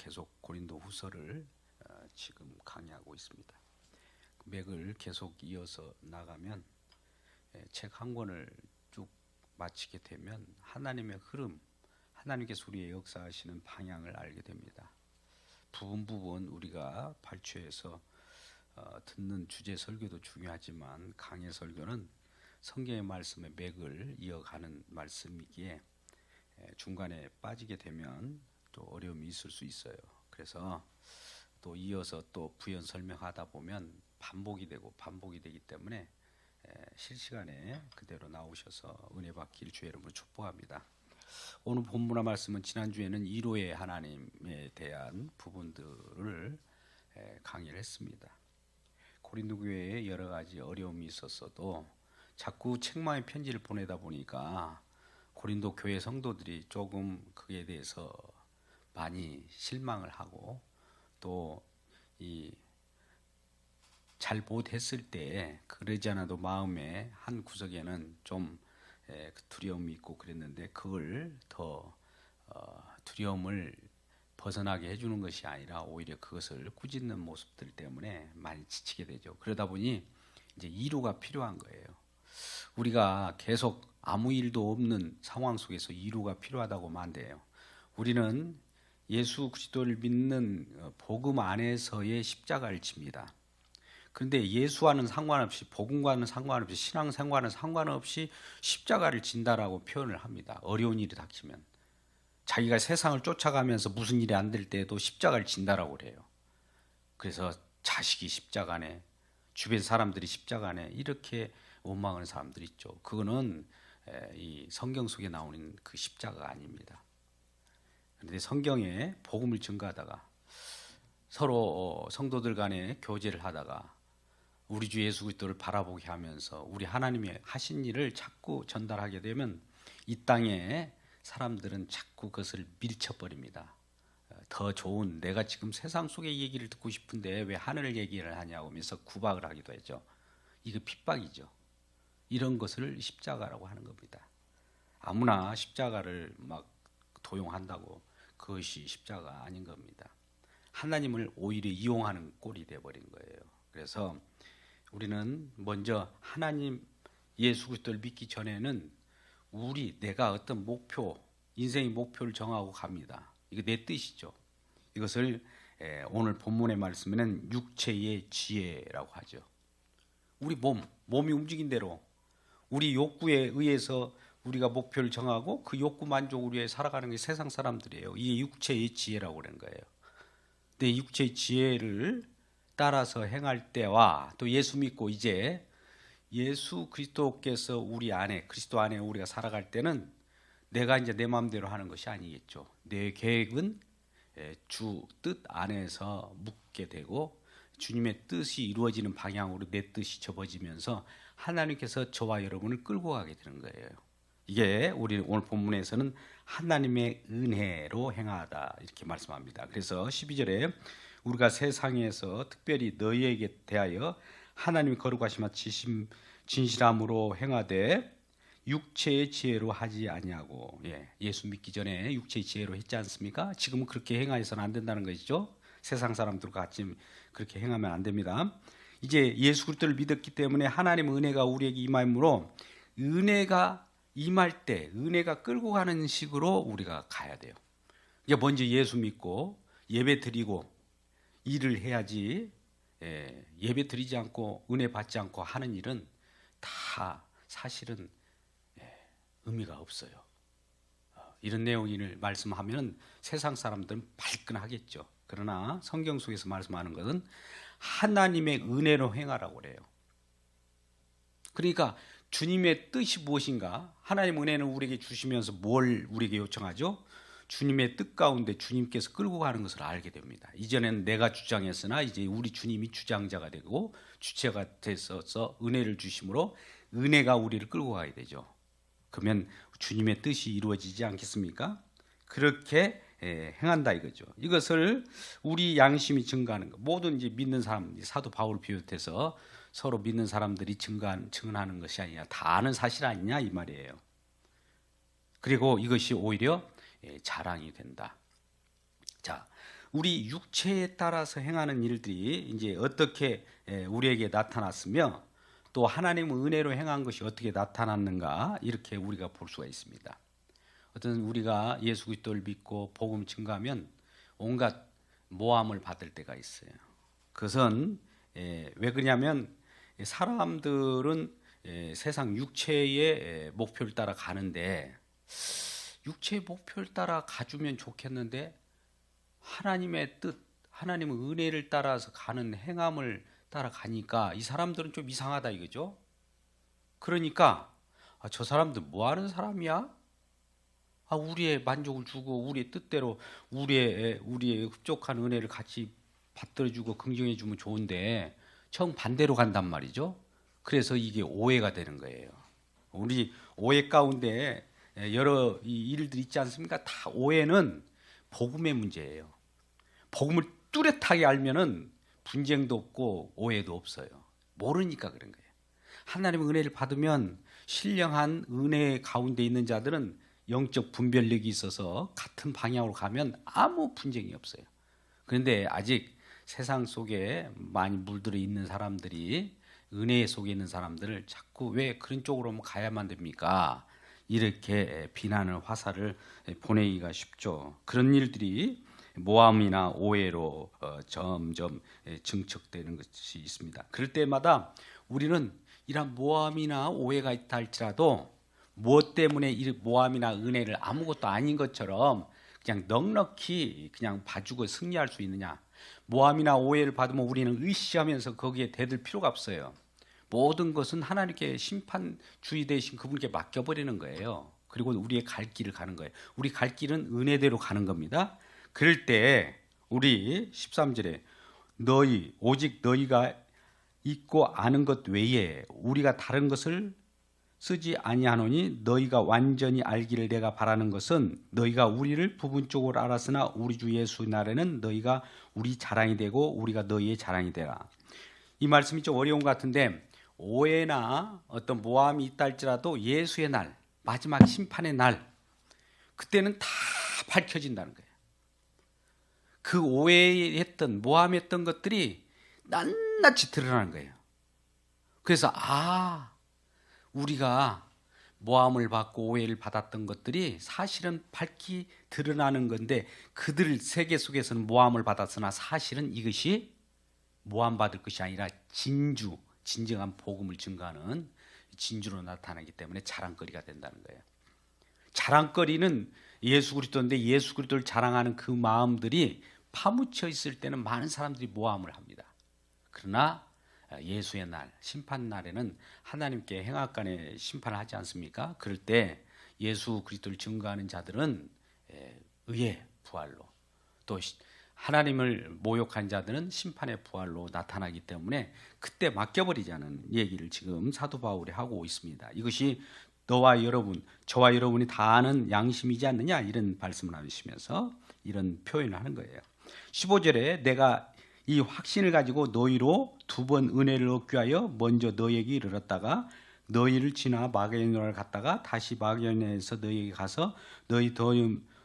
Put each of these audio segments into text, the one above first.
계속 고린도 후서를 지금 강의하고 있습니다. 맥을 계속 이어서 나가면 책 한 권을 쭉 마치게 되면 하나님의 흐름, 하나님께서 우리의 역사하시는 방향을 알게 됩니다. 부분 우리가 발췌해서 듣는 주제 설교도 중요하지만 강해 설교는 성경의 말씀의 맥을 이어가는 말씀이기에 중간에 빠지게 되면 또 어려움이 있을 수 있어요. 그래서 또 이어서 또 부연 설명하다 보면 반복이 되기 때문에 실시간에 그대로 나오셔서 은혜 받기를 주의 이름으로 축복합니다. 오늘 본문의 말씀은 지난주에는 이로의 하나님에 대한 부분들을 강의를 했습니다. 고린도 교회에 여러 가지 어려움이 있었어도 자꾸 책망의 편지를 보내다 보니까 고린도 교회 성도들이 조금 그에 대해서 많이 실망을 하고 또 잘 못했을 때 그러지 않아도 마음의 한 구석에는 좀 두려움이 있고 그랬는데 그걸 더 두려움을 벗어나게 해주는 것이 아니라 오히려 그것을 꾸짖는 모습들 때문에 많이 지치게 되죠. 그러다 보니 이제 위로가 필요한 거예요. 우리가 계속 아무 일도 없는 상황 속에서 위로가 필요하다고 말해요. 우리는 예수 그리스도를 믿는 복음 안에서의 십자가를 집니다. 그런데 예수와는 상관없이, 복음과는 상관없이, 신앙생활과는 상관없이 십자가를 진다라고 표현을 합니다. 어려운 일이 닥치면 자기가 세상을 쫓아가면서 무슨 일이 안 될 때에도 십자가를 진다라고 그래요. 그래서 자식이 십자가네, 주변 사람들이 십자가네, 이렇게 원망하는 사람들이 있죠. 그거는 이 성경 속에 나오는 그 십자가가 아닙니다. 그런데 성경에 복음을 증거하다가 서로 성도들 간에 교제를 하다가 우리 주 예수 그리스도를 바라보게 하면서 우리 하나님이 하신 일을 자꾸 전달하게 되면 이 땅에 사람들은 자꾸 그것을 밀쳐버립니다. 더 좋은, 내가 지금 세상 속의 얘기를 듣고 싶은데 왜 하늘 얘기를 하냐고 하면서 구박을 하기도 했죠. 이거 핍박이죠. 이런 것을 십자가라고 하는 겁니다. 아무나 십자가를 막 도용한다고 그것이 십자가 아닌 겁니다. 하나님을 오히려 이용하는 꼴이 되어버린 거예요. 그래서 우리는 먼저 하나님 예수 그리스도를 믿기 전에는 내가 어떤 목표, 인생의 목표를 정하고 갑니다. 이거 내 뜻이죠. 이것을 오늘 본문의 말씀에는 육체의 지혜라고 하죠. 우리 몸이 움직인 대로 우리 욕구에 의해서 우리가 목표를 정하고 그 욕구 만족을 위해 살아가는 게 세상 사람들이에요. 이게 육체의 지혜라고 그런 거예요. 근데 육체의 지혜를 따라서 행할 때와 또 예수 믿고 이제 예수 그리스도께서 우리 안에, 그리스도 안에 우리가 살아갈 때는 내가 이제 내 마음대로 하는 것이 아니겠죠. 내 계획은 주 뜻 안에서 묻게 되고 주님의 뜻이 이루어지는 방향으로 내 뜻이 접어지면서 하나님께서 저와 여러분을 끌고 가게 되는 거예요. 이게 우리 오늘 본문에서는 하나님의 은혜로 행하다 이렇게 말씀합니다. 그래서 12절에 우리가 세상에서 특별히 너희에게 대하여 하나님이 거룩하시마 진실함으로 행하되 육체의 지혜로 하지 아니하고, 예수 믿기 전에 육체의 지혜로 했지 않습니까? 지금은 그렇게 행하여서는 안 된다는 것이죠. 세상 사람들과 같이 그렇게 행하면 안 됩니다. 이제 예수 그리스도를 믿었기 때문에 하나님의 은혜가 우리에게 임하므로 은혜가 임할 때 은혜가 끌고 가는 식으로 우리가 가야 돼요. 이제 먼저 예수 믿고 예배 드리고 일을 해야지, 예배 드리지 않고 은혜 받지 않고 하는 일은 다 사실은 의미가 없어요. 이런 내용을 말씀하면 세상 사람들은 발끈하겠죠. 그러나 성경 속에서 말씀하는 것은 하나님의 은혜로 행하라고 그래요. 그러니까 주님의 뜻이 무엇인가? 하나님 은혜는 우리에게 주시면서 뭘 우리에게 요청하죠? 주님의 뜻 가운데 주님께서 끌고 가는 것을 알게 됩니다. 이전에는 내가 주장했으나 이제 우리 주님이 주장자가 되고 주체가 됐어서 은혜를 주심으로 은혜가 우리를 끌고 가야 되죠. 그러면 주님의 뜻이 이루어지지 않겠습니까? 그렇게 행한다 이거죠. 이것을 우리 양심이 증거하는 것. 모든 이제 믿는 사람, 사도 바울 비롯해서 서로 믿는 사람들이 증언하는 것이 아니냐, 다 아는 사실 아니냐 이 말이에요. 그리고 이것이 오히려 자랑이 된다. 자, 우리 육체에 따라서 행하는 일들이 이제 어떻게 우리에게 나타났으며 또 하나님의 은혜로 행한 것이 어떻게 나타났는가 이렇게 우리가 볼 수가 있습니다. 어떤 우리가 예수 그리스도를 믿고 복음 증거하면 온갖 모함을 받을 때가 있어요. 그것은 왜 그러냐면 사람들은 세상 육체의 목표를 따라 가는데 육체의 목표를 따라 가주면 좋겠는데 하나님의 뜻, 하나님의 은혜를 따라서 가는 행함을 따라 가니까 이 사람들은 좀 이상하다 이거죠. 그러니까 저 사람들 뭐 하는 사람이야? 우리의 만족을 주고 우리의 뜻대로 우리의 흡족한 은혜를 같이 받들어주고 긍정해 주면 좋은데 정반대로 간단 말이죠. 그래서 이게 오해가 되는 거예요. 우리 오해 가운데 여러 일들이 있지 않습니까? 다 오해는 복음의 문제예요. 복음을 뚜렷하게 알면은 분쟁도 없고 오해도 없어요. 모르니까 그런 거예요. 하나님의 은혜를 받으면 신령한 은혜 가운데 있는 자들은 영적 분별력이 있어서 같은 방향으로 가면 아무 분쟁이 없어요. 그런데 아직 세상 속에 많이 물들어 있는 사람들이 은혜 속에 있는 사람들을 자꾸 왜 그런 쪽으로 가야만 됩니까? 이렇게 비난을 화살을 보내기가 쉽죠. 그런 일들이 모함이나 오해로 점점 증척되는 것이 있습니다. 그럴 때마다 우리는 이런 모함이나 오해가 있다 할지라도 무엇 때문에 이 모함이나 은혜를 아무것도 아닌 것처럼 그냥 넉넉히 그냥 봐주고 승리할 수 있느냐. 모함이나 오해를 받으면 우리는 의시하면서 거기에 대들 필요가 없어요. 모든 것은 하나님께 심판주의 되신 그분께 맡겨버리는 거예요. 그리고 우리의 갈 길을 가는 거예요. 우리 갈 길은 은혜대로 가는 겁니다. 그럴 때 우리 13절에 오직 너희가 있고 아는 것 외에 우리가 다른 것을 쓰지 아니하노니 너희가 완전히 알기를 내가 바라는 것은 너희가 우리를 부분적으로 알았으나 우리 주 예수 날에는 너희가 우리 자랑이 되고 우리가 너희의 자랑이 되라. 이 말씀이 좀 어려운 것 같은데 오해나 어떤 모함이 있다 할지라도 예수의 날, 마지막 심판의 날, 그때는 다 밝혀진다는 거예요. 그 오해했던 모함했던 것들이 낱낱이 드러나는 거예요. 그래서 우리가 모함을 받고 오해를 받았던 것들이 사실은 밝히 드러나는 건데 그들 세계 속에서는 모함을 받았으나 사실은 이것이 모함받을 것이 아니라 진정한 복음을 증거하는 진주로 나타나기 때문에 자랑거리가 된다는 거예요. 자랑거리는 예수 그리스도인데 예수 그리스도를 자랑하는 그 마음들이 파묻혀 있을 때는 많은 사람들이 모함을 합니다. 그러나 예수의 날, 심판 날에는 하나님께 행악간에 심판을 하지 않습니까? 그럴 때 예수 그리스도를 증거하는 자들은 의의 부활로, 또 하나님을 모욕한 자들은 심판의 부활로 나타나기 때문에 그때 맡겨버리자는 얘기를 지금 사도 바울이 하고 있습니다. 이것이 너와 여러분, 저와 여러분이 다 아는 양심이지 않느냐, 이런 말씀을 하시면서 이런 표현을 하는 거예요. 15절에 내가 이 확신을 가지고 너희로 두 번 은혜를 얻기 위하여 먼저 너희에게 이르렀다가 너희를 지나 마게도냐를 갔다가 다시 마게도냐에서 너희에게 가서 너희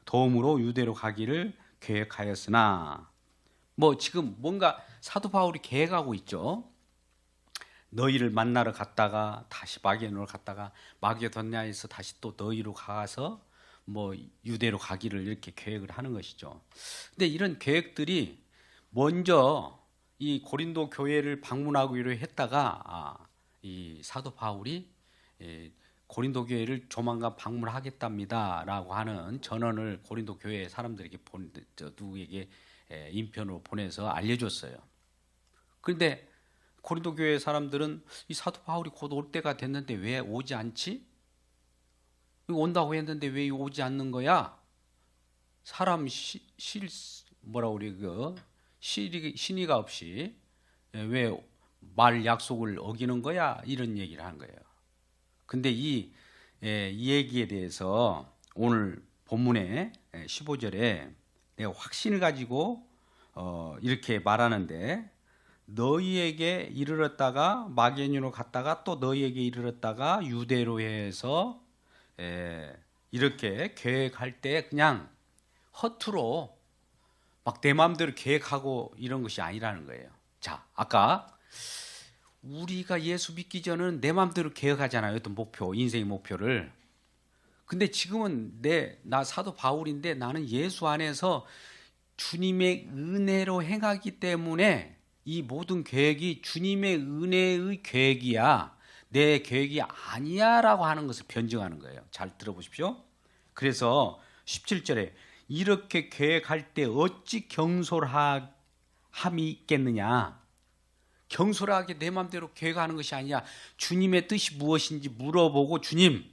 도움으로 유대로 가기를 계획하였으나, 지금 뭔가 사도 바울이 계획하고 있죠. 너희를 만나러 갔다가 다시 마게도냐로 갔다가 마게도냐에서 다시 또 너희로 가서 유대로 가기를 이렇게 계획을 하는 것이죠. 근데 이런 계획들이 먼저 이 고린도 교회를 방문하기로 했다가 이 사도 바울이 고린도 교회를 조만간 방문하겠답니다라고 하는 전언을 고린도 교회 사람들에게 누구에게 인편으로 보내서 알려줬어요. 그런데 고린도 교회 사람들은 이 사도 바울이 곧 올 때가 됐는데 왜 오지 않지? 온다고 했는데 왜 오지 않는 거야? 사람 신의가 없이 왜 말 약속을 어기는 거야? 이런 얘기를 하는 거예요. 근데 이 얘기에 대해서 오늘 본문의 15절에 내가 확신을 가지고 이렇게 말하는데 너희에게 이르렀다가 마게도냐로 갔다가 또 너희에게 이르렀다가 유대로 해서 이렇게 계획할 때 그냥 허투루 막 내 마음대로 계획하고 이런 것이 아니라는 거예요. 자, 아까 우리가 예수 믿기 전은 내 마음대로 계획하잖아요. 어떤 목표, 인생의 목표를. 근데 지금은 나 사도 바울인데 나는 예수 안에서 주님의 은혜로 행하기 때문에 이 모든 계획이 주님의 은혜의 계획이야. 내 계획이 아니야 라고 하는 것을 변증하는 거예요. 잘 들어보십시오. 그래서 17절에 이렇게 계획할 때 어찌 경솔함이 있겠느냐. 경솔하게 내 마음대로 계획하는 것이 아니야. 주님의 뜻이 무엇인지 물어보고 주님,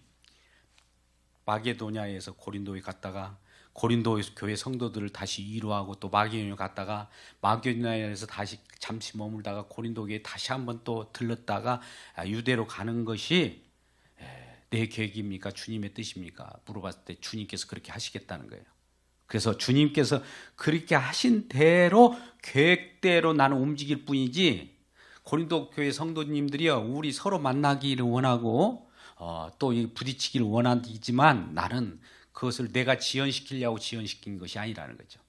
마게도냐에서 고린도에 갔다가 고린도 교회 성도들을 다시 위로하고 또 마게도냐에 갔다가 마게도냐에서 다시 잠시 머물다가 고린도 교회에 다시 한번 또 들렀다가 유대로 가는 것이 내 계획입니까? 주님의 뜻입니까? 물어봤을 때 주님께서 그렇게 하시겠다는 거예요. 그래서 주님께서 그렇게 하신 대로 계획대로 나는 움직일 뿐이지 고린도 교회 성도님들이요 우리 서로 만나기를 원하고 또 부딪히기를 원하지만 나는 그것을 내가 지연시키려고 지연시킨 것이 아니라는 거죠.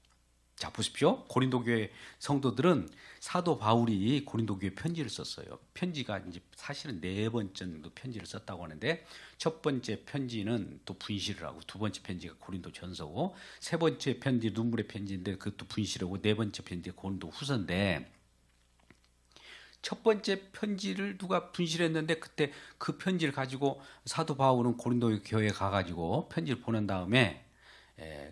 자, 보십시오. 고린도 교회 성도들은 사도 바울이 고린도 교회 편지를 썼어요. 편지가 이제 사실은 4번 정도 편지를 썼다고 하는데 첫 번째 편지는 또 분실을 하고 두 번째 편지가 고린도 전서고 세 번째 편지 눈물의 편지인데 그것도 분실하고 네 번째 편지가 고린도 후서인데 첫 번째 편지를 누가 분실했는데 그때 그 편지를 가지고 사도 바울은 고린도 교회에 가가지고 편지를 보낸 다음에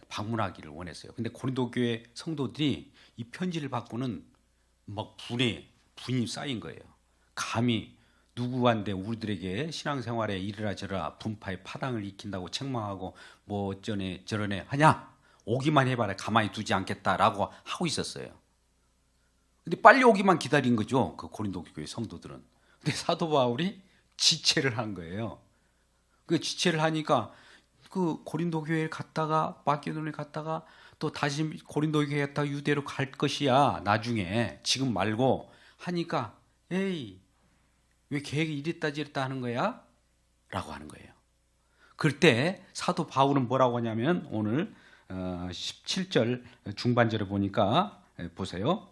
방문하기를 원했어요. 근데 고린도 교회 성도들이 이 편지를 받고는 막 분이 쌓인 거예요. 감히 누구한테 우리들에게 신앙생활에 이르라 저르라 분파에 파당을 일으킨다고 책망하고 뭐 어쩌네 저러네 하냐? 오기만 해봐라 가만히 두지 않겠다라고 하고 있었어요. 근데 빨리 오기만 기다린 거죠. 그 고린도 교회 성도들은. 근데 사도 바울이 지체를 한 거예요. 그 지체를 하니까 그 고린도 교회에 갔다가 마게도냐에 갔다가 또 다시 고린도 교회에 갔다가 유대로 갈 것이야. 나중에 지금 말고 하니까 에이 왜 계획이 이랬다 저랬다 하는 거야? 라고 하는 거예요. 그럴 때 사도 바울은 뭐라고 하냐면 오늘 17절 중반절에 보니까 보세요.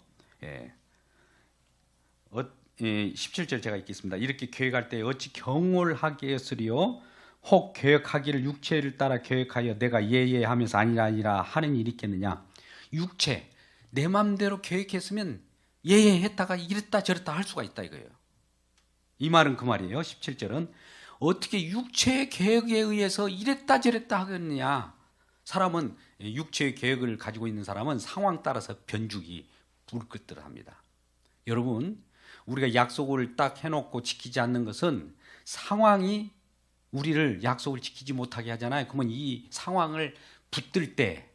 17절 제가 읽겠습니다. 이렇게 계획할 때 어찌 경홀하게 했으리요? 혹 계획하기를 육체를 따라 계획하여 내가 예예 하면서 아니라 하는 일이 있겠느냐? 육체 내 마음대로 계획했으면 예예 했다가 이랬다 저랬다 할 수가 있다 이거예요. 이 말은 그 말이에요. 17절은 어떻게 육체의 계획에 의해서 이랬다 저랬다 하겠느냐? 사람은 육체의 계획을 가지고 있는 사람은 상황 따라서 변죽이 불긋들합니다. 여러분, 우리가 약속을 딱 해놓고 지키지 않는 것은 상황이 우리를 약속을 지키지 못하게 하잖아요. 그러면 이 상황을 붙들 때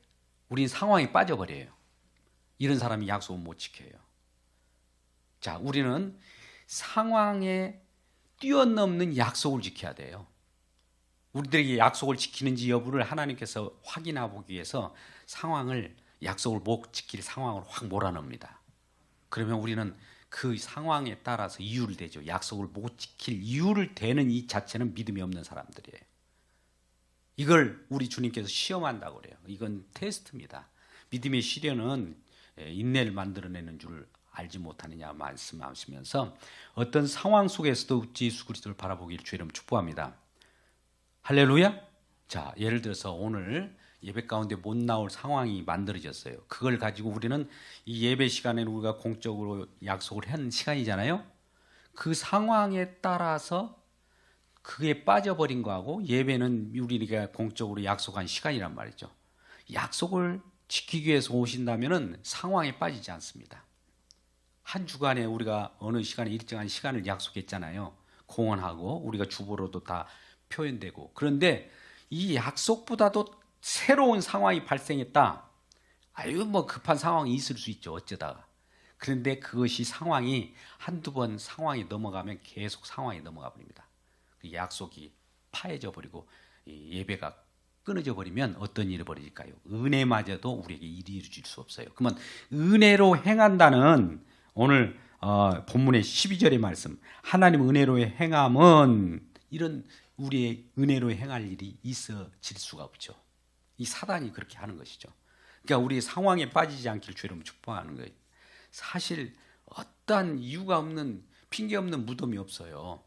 우리는 상황에 빠져버려요. 이런 사람이 약속을 못 지켜요. 자, 우리는 상황에 뛰어넘는 약속을 지켜야 돼요. 우리들에게 약속을 지키는지 여부를 하나님께서 확인해 보기 위해서 약속을 못 지킬 상황으로 확 몰아넣습니다. 그러면 우리는 그 상황에 따라서 이유를 대죠. 약속을 못 지킬 이유를 대는 이 자체는 믿음이 없는 사람들이에요. 이걸 우리 주님께서 시험한다고 그래요. 이건 테스트입니다. 믿음의 시련은 인내를 만들어내는 줄 알지 못하느냐 말씀하시면서 어떤 상황 속에서도 예수 그리스도를 바라보기를 주의 이름으로 축복합니다. 할렐루야. 자, 예를 들어서 오늘 예배 가운데 못 나올 상황이 만들어졌어요. 그걸 가지고 우리는 이 예배 시간에는 우리가 공적으로 약속을 한 시간이잖아요. 그 상황에 따라서 그게 빠져버린 거하고 예배는 우리가 공적으로 약속한 시간이란 말이죠. 약속을 지키기 위해서 오신다면은 상황에 빠지지 않습니다. 한 주간에 우리가 어느 시간에 일정한 시간을 약속했잖아요. 공헌하고 우리가 주보로도 다 표현되고. 그런데 이 약속보다도 새로운 상황이 발생했다. 아유 뭐 급한 상황이 있을 수 있죠. 어쩌다가. 그런데 그것이 상황이 한두 번 상황이 넘어가면 계속 상황이 넘어가 버립니다. 그 약속이 파해져 버리고 예배가 끊어져 버리면 어떤 일이 벌어질까요? 은혜마저도 우리에게 일이 이루어질 수 없어요. 그러면 은혜로 행한다는 오늘 본문의 12절의 말씀, 하나님 은혜로 행함은 이런 우리의 은혜로 행할 일이 있어질 수가 없죠. 이 사단이 그렇게 하는 것이죠. 그러니까 우리 상황에 빠지지 않길 주님 축복하는 거예요. 사실 어떠한 이유가 없는 핑계 없는 무덤이 없어요.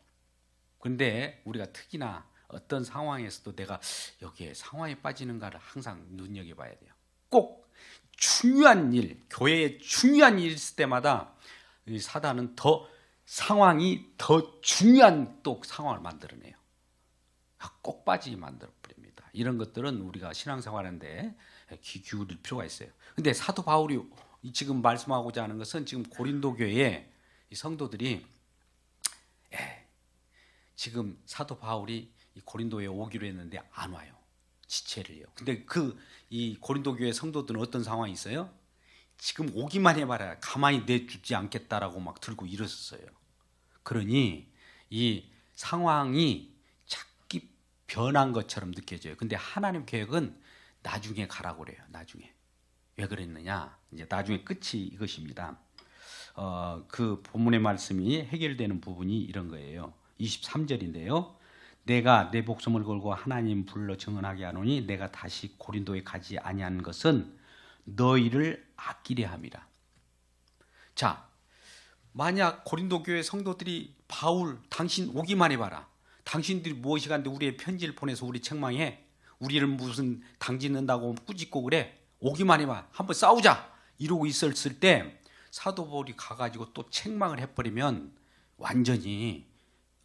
그런데 우리가 특히나 어떤 상황에서도 내가 여기에 상황에 빠지는가를 항상 눈여겨봐야 돼요. 꼭 중요한 일, 교회에 중요한 일이 있을 때마다 이 사단은 상황이 더 중요한 또 상황을 만들어내요. 꼭 빠지게 만들어 버립니다. 이런 것들은 우리가 신앙생활하는데 귀 기울일 필요가 있어요. 근데 사도 바울이 지금 말씀하고자 하는 것은 지금 고린도 교회의 성도들이 지금 사도 바울이 고린도에 오기로 했는데 안 와요. 지체를 해요. 근데 이 고린도 교회 성도들은 어떤 상황이 있어요? 지금 오기만 해봐라. 가만히 내주지 않겠다라고 막 들고 일었었어요. 그러니 이 상황이 자꾸 변한 것처럼 느껴져요. 근데 하나님 계획은 나중에 가라고 그래요. 나중에. 왜 그랬느냐? 이제 나중에 끝이 이것입니다. 그 본문의 말씀이 해결되는 부분이 이런 거예요. 23절인데요. 내가 내 목숨을 걸고 하나님 불러 증언하게 하노니 내가 다시 고린도에 가지 아니한 것은 너희를 아끼려 함이라. 자, 만약 고린도 교회 성도들이 바울 당신 오기만 해봐라. 당신들이 무엇이 간데 우리의 편지를 보내서 우리 책망해. 우리를 무슨 당짓는다고 꾸짖고 그래. 오기만 해봐. 한번 싸우자. 이러고 있었을 때 사도 바울이 가가지고 또 책망을 해버리면 완전히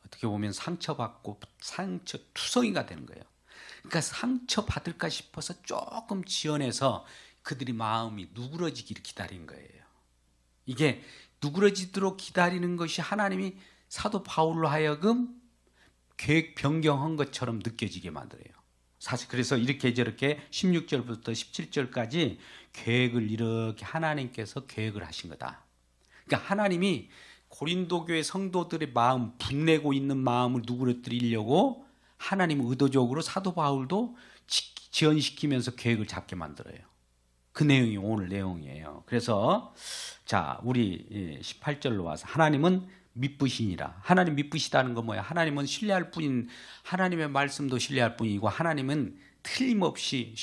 어떻게 보면 상처받고 상처투성이가 되는 거예요. 그러니까 상처받을까 싶어서 조금 지연해서 그들이 마음이 누그러지기를 기다린 거예요. 이게 누그러지도록 기다리는 것이 하나님이 사도 바울로 하여금 계획 변경한 것처럼 느껴지게 만들어요. 사실 그래서 이렇게 저렇게 16절부터 17절까지 계획을 이렇게 하나님께서 계획을 하신 거다. 그러니까 하나님이 고린도 교회 성도들의 마음, 분내고 있는 마음을 누그러뜨리려고 하나님 의도적으로 사도 바울도 지연시키면서 계획을 잡게 만들어요. 그 내용이 오늘 내용이에요. 그래서 자, 우리 18절로 와서 하나님은 미쁘시니라. 하나님 미쁘시다는 건 뭐야? 하나님은 신뢰할 뿐인, 하나님의 말씀도 신뢰할 뿐이고 하나님은 틀림없이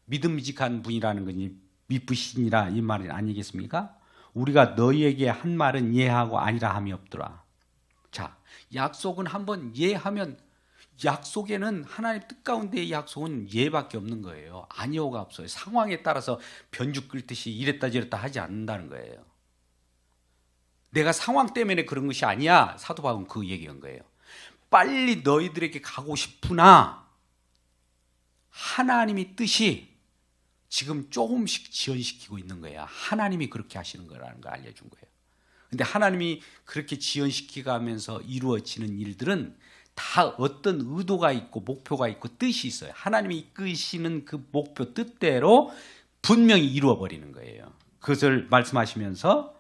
믿음직한 분이라는 거니 미쁘시니라 이 말이 아니겠습니까? 우리가 너희에게 한 말은 예하고 아니라 함이 없더라. 자, 약속은 한번 예하면 약속에는 하나님 뜻 가운데의 약속은 예밖에 없는 거예요. 아니오가 없어요. 상황에 따라서 변죽 끓듯이 이랬다 저랬다 하지 않는다는 거예요. 내가 상황 때문에 그런 것이 아니야. 사도 바울은 그 얘기한 거예요. 빨리 너희들에게 가고 싶으나 하나님의 뜻이 지금 조금씩 지연시키고 있는 거야. 하나님이 그렇게 하시는 거라는 걸 알려준 거예요. 근데 하나님이 그렇게 지연시키면서 이루어지는 일들은 다 어떤 의도가 있고 목표가 있고 뜻이 있어요. 하나님이 이끄시는 그 목표 뜻대로 분명히 이루어버리는 거예요. 그것을 말씀하시면서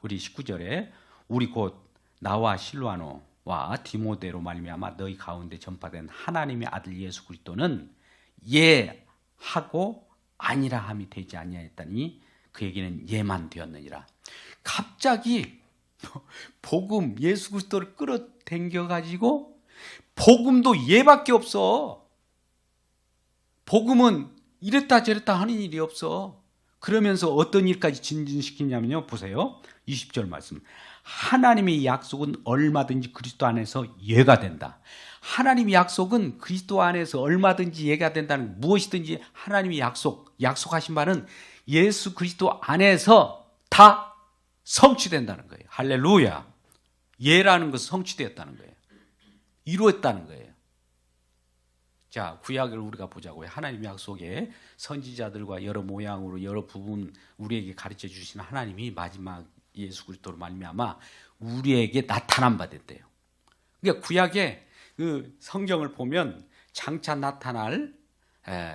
우리 19절에 우리 곧 나와 실로아노와 디모데로 말미암아 너희 가운데 전파된 하나님의 아들 예수 그리스도는 예하고 아니라 함이 되지 아니하였다니 그에게는 예만 되었느니라. 갑자기 복음 예수 그리스도를 끌어당겨 가지고 복음도 예밖에 없어. 복음은 이랬다 저랬다 하는 일이 없어. 그러면서 어떤 일까지 진전시키냐면요. 보세요. 20절 말씀. 하나님의 약속은 얼마든지 그리스도 안에서 예가 된다. 하나님의 약속은 그리스도 안에서 얼마든지 예가 된다는 무엇이든지 하나님의 약속하신 바는 예수 그리스도 안에서 다 성취된다는 거예요. 할렐루야. 예라는 것은 성취되었다는 거예요. 이루었다는 거예요. 자, 구약을 우리가 보자고요. 하나님의 약속에 선지자들과 여러 모양으로 여러 부분 우리에게 가르쳐 주신 하나님이 마지막 예수 그리스도로 말미암아 우리에게 나타난 바 됐대요. 그러니까 구약에 그 성경을 보면 장차 나타날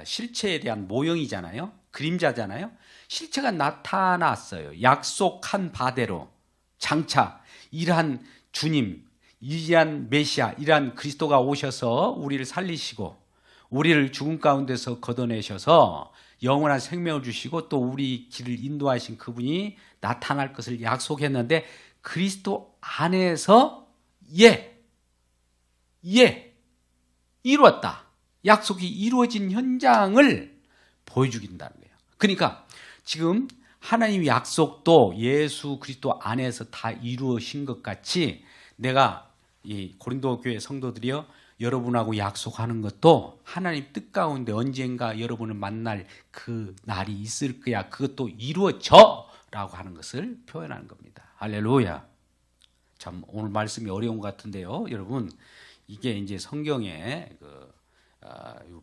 실체에 대한 모형이잖아요. 그림자잖아요. 실체가 나타났어요. 약속한 바대로 장차 이러한 주님, 이러한 메시아, 이러한 그리스도가 오셔서 우리를 살리시고 우리를 죽음 가운데서 걷어내셔서 영원한 생명을 주시고 또 우리 길을 인도하신 그분이 나타날 것을 약속했는데 그리스도 안에서 이루었다. 약속이 이루어진 현장을 보여주긴다는 거예요. 그러니까 지금 하나님의 약속도 예수 그리스도 안에서 다 이루어진 것 같이 내가 이 고린도 교회 성도들이여 여러분하고 약속하는 것도 하나님 뜻 가운데 언젠가 여러분을 만날 그 날이 있을 거야. 그것도 이루어져 라고 하는 것을 표현하는 겁니다. 할렐루야. 참 오늘 말씀이 어려운 것 같은데요. 여러분 이게 이제 성경의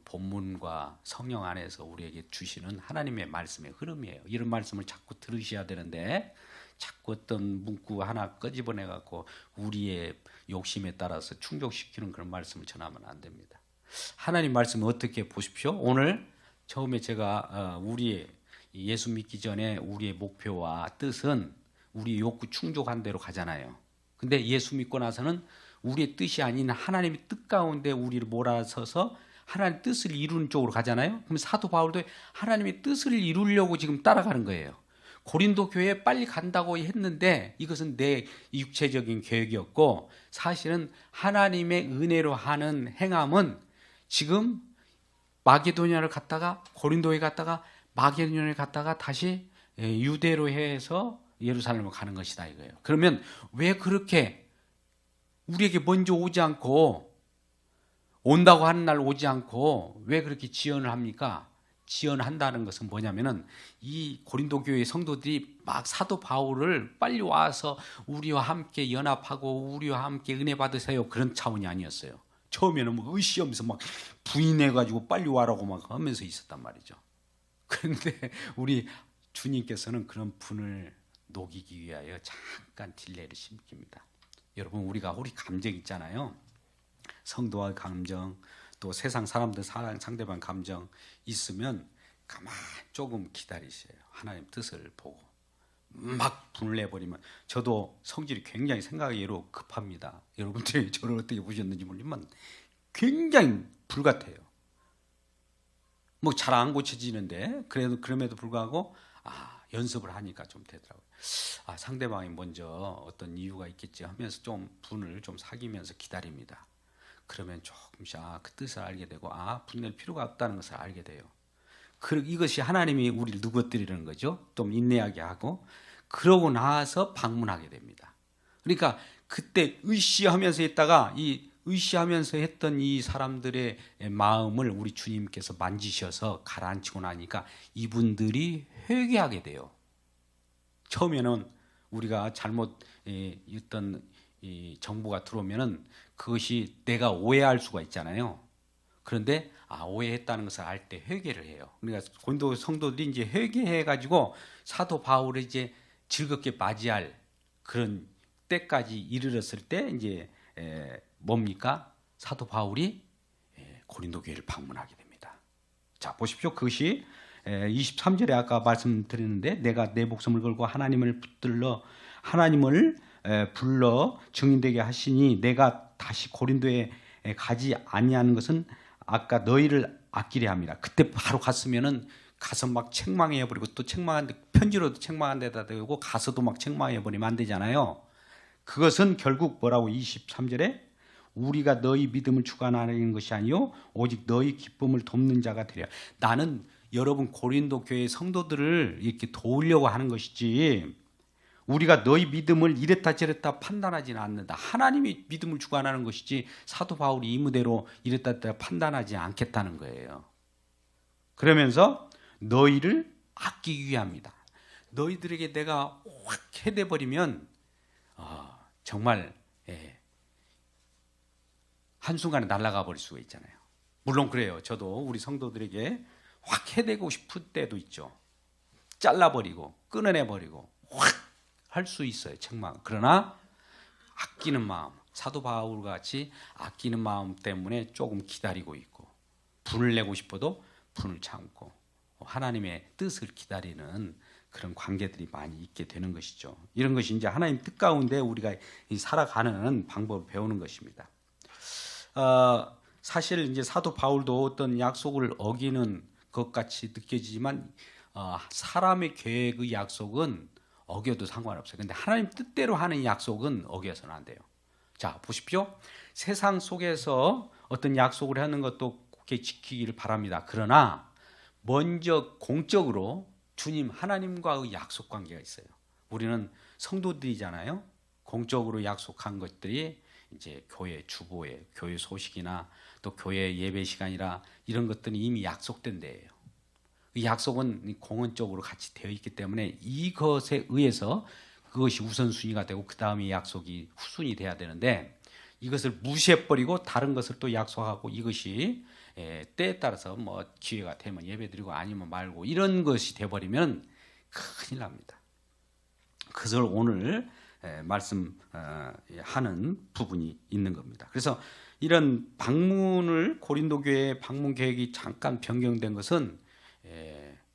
본문과 성령 안에서 우리에게 주시는 하나님의 말씀의 흐름이에요. 이런 말씀을 자꾸 들으셔야 되는데 자꾸 어떤 문구 하나 끄집어내 갖고 우리의 욕심에 따라서 충족시키는 그런 말씀을 전하면 안 됩니다. 하나님 말씀을 어떻게 보십시오. 오늘 처음에 제가 우리의 예수 믿기 전에 우리의 목표와 뜻은 우리 욕구 충족한 대로 가잖아요. 근데 예수 믿고 나서는 우리의 뜻이 아닌 하나님의 뜻 가운데 우리를 몰아서서 하나님의 뜻을 이루는 쪽으로 가잖아요. 그럼 사도 바울도 하나님의 뜻을 이루려고 지금 따라가는 거예요. 고린도 교회에 빨리 간다고 했는데 이것은 내 육체적인 계획이었고 사실은 하나님의 은혜로 하는 행함은 지금 마게도니아를 갔다가 고린도에 갔다가 마게도니아를 갔다가 다시 유대로 해서 예루살렘으로 가는 것이다 이거예요. 그러면 왜 그렇게 우리에게 먼저 오지 않고 온다고 하는 날 오지 않고 왜 그렇게 지연을 합니까? 지연한다는 것은 뭐냐면은 이 고린도 교회 성도들이 막 사도 바울을 빨리 와서 우리와 함께 연합하고 우리와 함께 은혜 받으세요 그런 차원이 아니었어요. 처음에는 뭐 의시하면서 막 부인해가지고 빨리 와라고 막 하면서 있었단 말이죠. 그런데 우리 주님께서는 그런 분을 녹이기 위하여 잠깐 딜레이를 심깁니다. 여러분 우리가 우리 감정 있잖아요. 성도와 감정 또 세상 사람들 상대방 감정 있으면 가만 조금 기다리세요. 하나님 뜻을 보고 막 분을 내버리면 저도 성질이 굉장히 생각외로 급합니다. 여러분들이 저를 어떻게 보셨는지 모르지만 굉장히 불같아요. 뭐 잘 안 고쳐지는데 그럼에도 불구하고 연습을 하니까 좀 되더라고요. 상대방이 먼저 어떤 이유가 있겠지 하면서 좀 분을 좀 사귀면서 기다립니다. 그러면 조금씩 그 뜻을 알게 되고 분낼 필요가 없다는 것을 알게 돼요. 이것이 하나님이 우리를 누구뜨리는 거죠. 좀 인내하게 하고 그러고 나서 방문하게 됩니다. 그러니까 그때 의시하면서 했다가 이 의시하면서 했던 이 사람들의 마음을 우리 주님께서 만지셔서 가라앉히고 나니까 이분들이 회개하게 돼요. 처음에는 우리가 잘못 어떤 이 정보가 들어오면은 그것이 내가 오해할 수가 있잖아요. 그런데 오해했다는 것을 알 때 회개를 해요. 그러니까 고린도 성도들이 이제 회개해 가지고 사도 바울을 이제 즐겁게 맞이할 그런 때까지 이르렀을 때 이제 뭡니까? 사도 바울이 고린도 교회를 방문하게 됩니다. 자, 보십시오. 그것이 23절에 아까 말씀드렸는데 내가 내 목숨을 걸고 하나님을 불러 증인되게 하시니 내가 다시 고린도에 가지 아니하는 것은 아까 너희를 아끼려 합니다. 그때 바로 갔으면은 가서 막 책망해 버리고 또 책망한데 편지로도 책망한 데다 대고 가서도 막 책망해 버리면 안 되잖아요. 그것은 결국 뭐라고 23절에 우리가 너희 믿음을 주관하는 것이 아니요 오직 너희 기쁨을 돕는 자가 되려. 나는 여러분 고린도 교회 성도들을 이렇게 도우려고 하는 것이지 우리가 너희 믿음을 이랬다 저랬다 판단하지는 않는다. 하나님이 믿음을 주관하는 것이지 사도 바울이 이 무대로 이랬다 저랬다 판단하지 않겠다는 거예요. 그러면서 너희를 아끼기 위함이다. 너희들에게 내가 확 해대버리면 정말 한순간에 날아가 버릴 수가 있잖아요. 물론 그래요. 저도 우리 성도들에게 확 해대고 싶을 때도 있죠. 잘라버리고 끊어내버리고 확 할 수 있어요. 책망. 그러나 아끼는 마음, 사도 바울 같이 아끼는 마음 때문에 조금 기다리고 있고 분을 내고 싶어도 분을 참고 하나님의 뜻을 기다리는 그런 관계들이 많이 있게 되는 것이죠. 이런 것이 이제 하나님 뜻 가운데 우리가 살아가는 방법을 배우는 것입니다. 사실 이제 사도 바울도 어떤 약속을 어기는 것 같이 느껴지지만 사람의 계획의 약속은 어겨도 상관없어요. 근데 하나님 뜻대로 하는 약속은 어겨서는 안 돼요. 자, 보십시오. 세상 속에서 어떤 약속을 하는 것도 굳게 지키기를 바랍니다. 그러나 먼저 공적으로 주님 하나님과의 약속 관계가 있어요. 우리는 성도들이잖아요. 공적으로 약속한 것들이 이제 교회 주보에 교회 소식이나 또 교회 예배 시간이라 이런 것들이 이미 약속된 데예요. 이 약속은 공헌적으로 같이 되어 있기 때문에 이것에 의해서 그것이 우선순위가 되고 그 다음에 약속이 후순위 돼야 되는데 이것을 무시해버리고 다른 것을 또 약속하고 이것이 때에 따라서 뭐 기회가 되면 예배드리고 아니면 말고 이런 것이 돼버리면 큰일 납니다. 그것을 오늘 말씀하는 부분이 있는 겁니다. 그래서 이런 방문을 고린도 교회 방문 계획이 잠깐 변경된 것은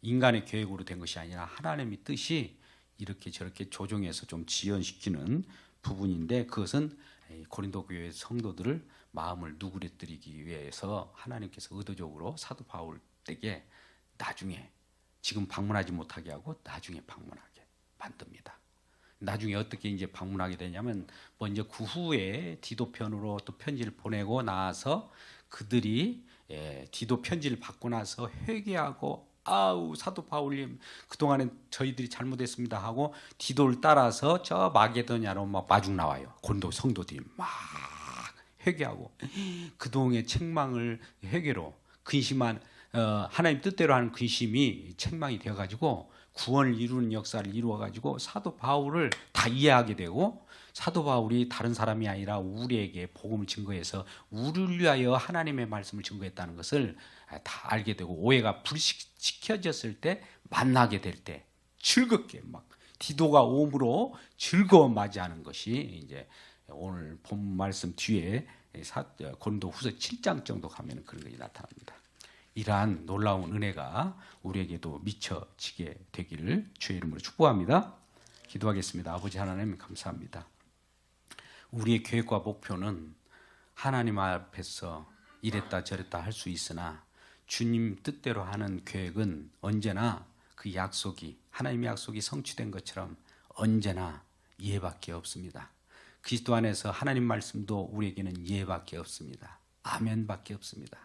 인간의 계획으로 된 것이 아니라 하나님의 뜻이 이렇게 저렇게 조정해서 좀 지연시키는 부분인데 그것은 고린도 교회 성도들을 마음을 누그러뜨리기 위해서 하나님께서 의도적으로 사도 바울에게 나중에 지금 방문하지 못하게 하고 나중에 방문하게 만듭니다. 나중에 어떻게 이제 방문하게 되냐면 먼저 그 후에 디도편으로 또 편지를 보내고 나서 그들이 디도 편지를 받고 나서 회개하고 아우 사도 바울님 그동안에 저희들이 잘못했습니다 하고 디도를 따라서 저 마게도냐로 막 마중 나와요. 고린도 성도들이 막 회개하고 그동안의 책망을 회개로 근심한 하나님 뜻대로 하는 근심이 책망이 되어가지고 구원을 이루는 역사를 이루어가지고 사도 바울을 다 이해하게 되고 사도 바울이 다른 사람이 아니라 우리에게 복음을 증거해서 우리를 위하여 하나님의 말씀을 증거했다는 것을 다 알게 되고 오해가 불식시켜졌을 때 만나게 될 때 즐겁게 막 디도가 오므로 즐거워 맞이하는 것이 이제 오늘 본 말씀 뒤에 고린도후서 7장 정도 가면 그런 것이 나타납니다. 이러한 놀라운 은혜가 우리에게도 미쳐지게 되기를 주의 이름으로 축복합니다. 기도하겠습니다. 아버지 하나님 감사합니다. 우리의 계획과 목표는 하나님 앞에서 이랬다 저랬다 할 수 있으나 주님 뜻대로 하는 계획은 언제나 그 약속이 하나님의 약속이 성취된 것처럼 언제나 예밖에 없습니다. 그리스도 안에서 하나님 말씀도 우리에게는 예밖에 없습니다. 아멘밖에 없습니다.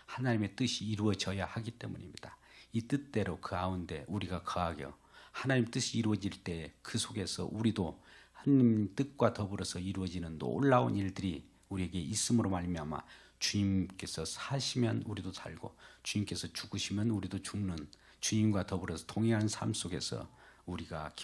하나님의 뜻이 이루어져야 하기 때문입니다. 이 뜻대로 그 가운데 우리가 거하여 하나님 뜻이 이루어질 때 그 속에서 우리도 하나님 뜻과 더불어서 이루어지는 놀라운 일들이 우리에게 있음으로 말미암아 주님께서 사시면 우리도 살고 주님께서 죽으시면 우리도 죽는 주님과 더불어서 동행하는 삶 속에서 우리가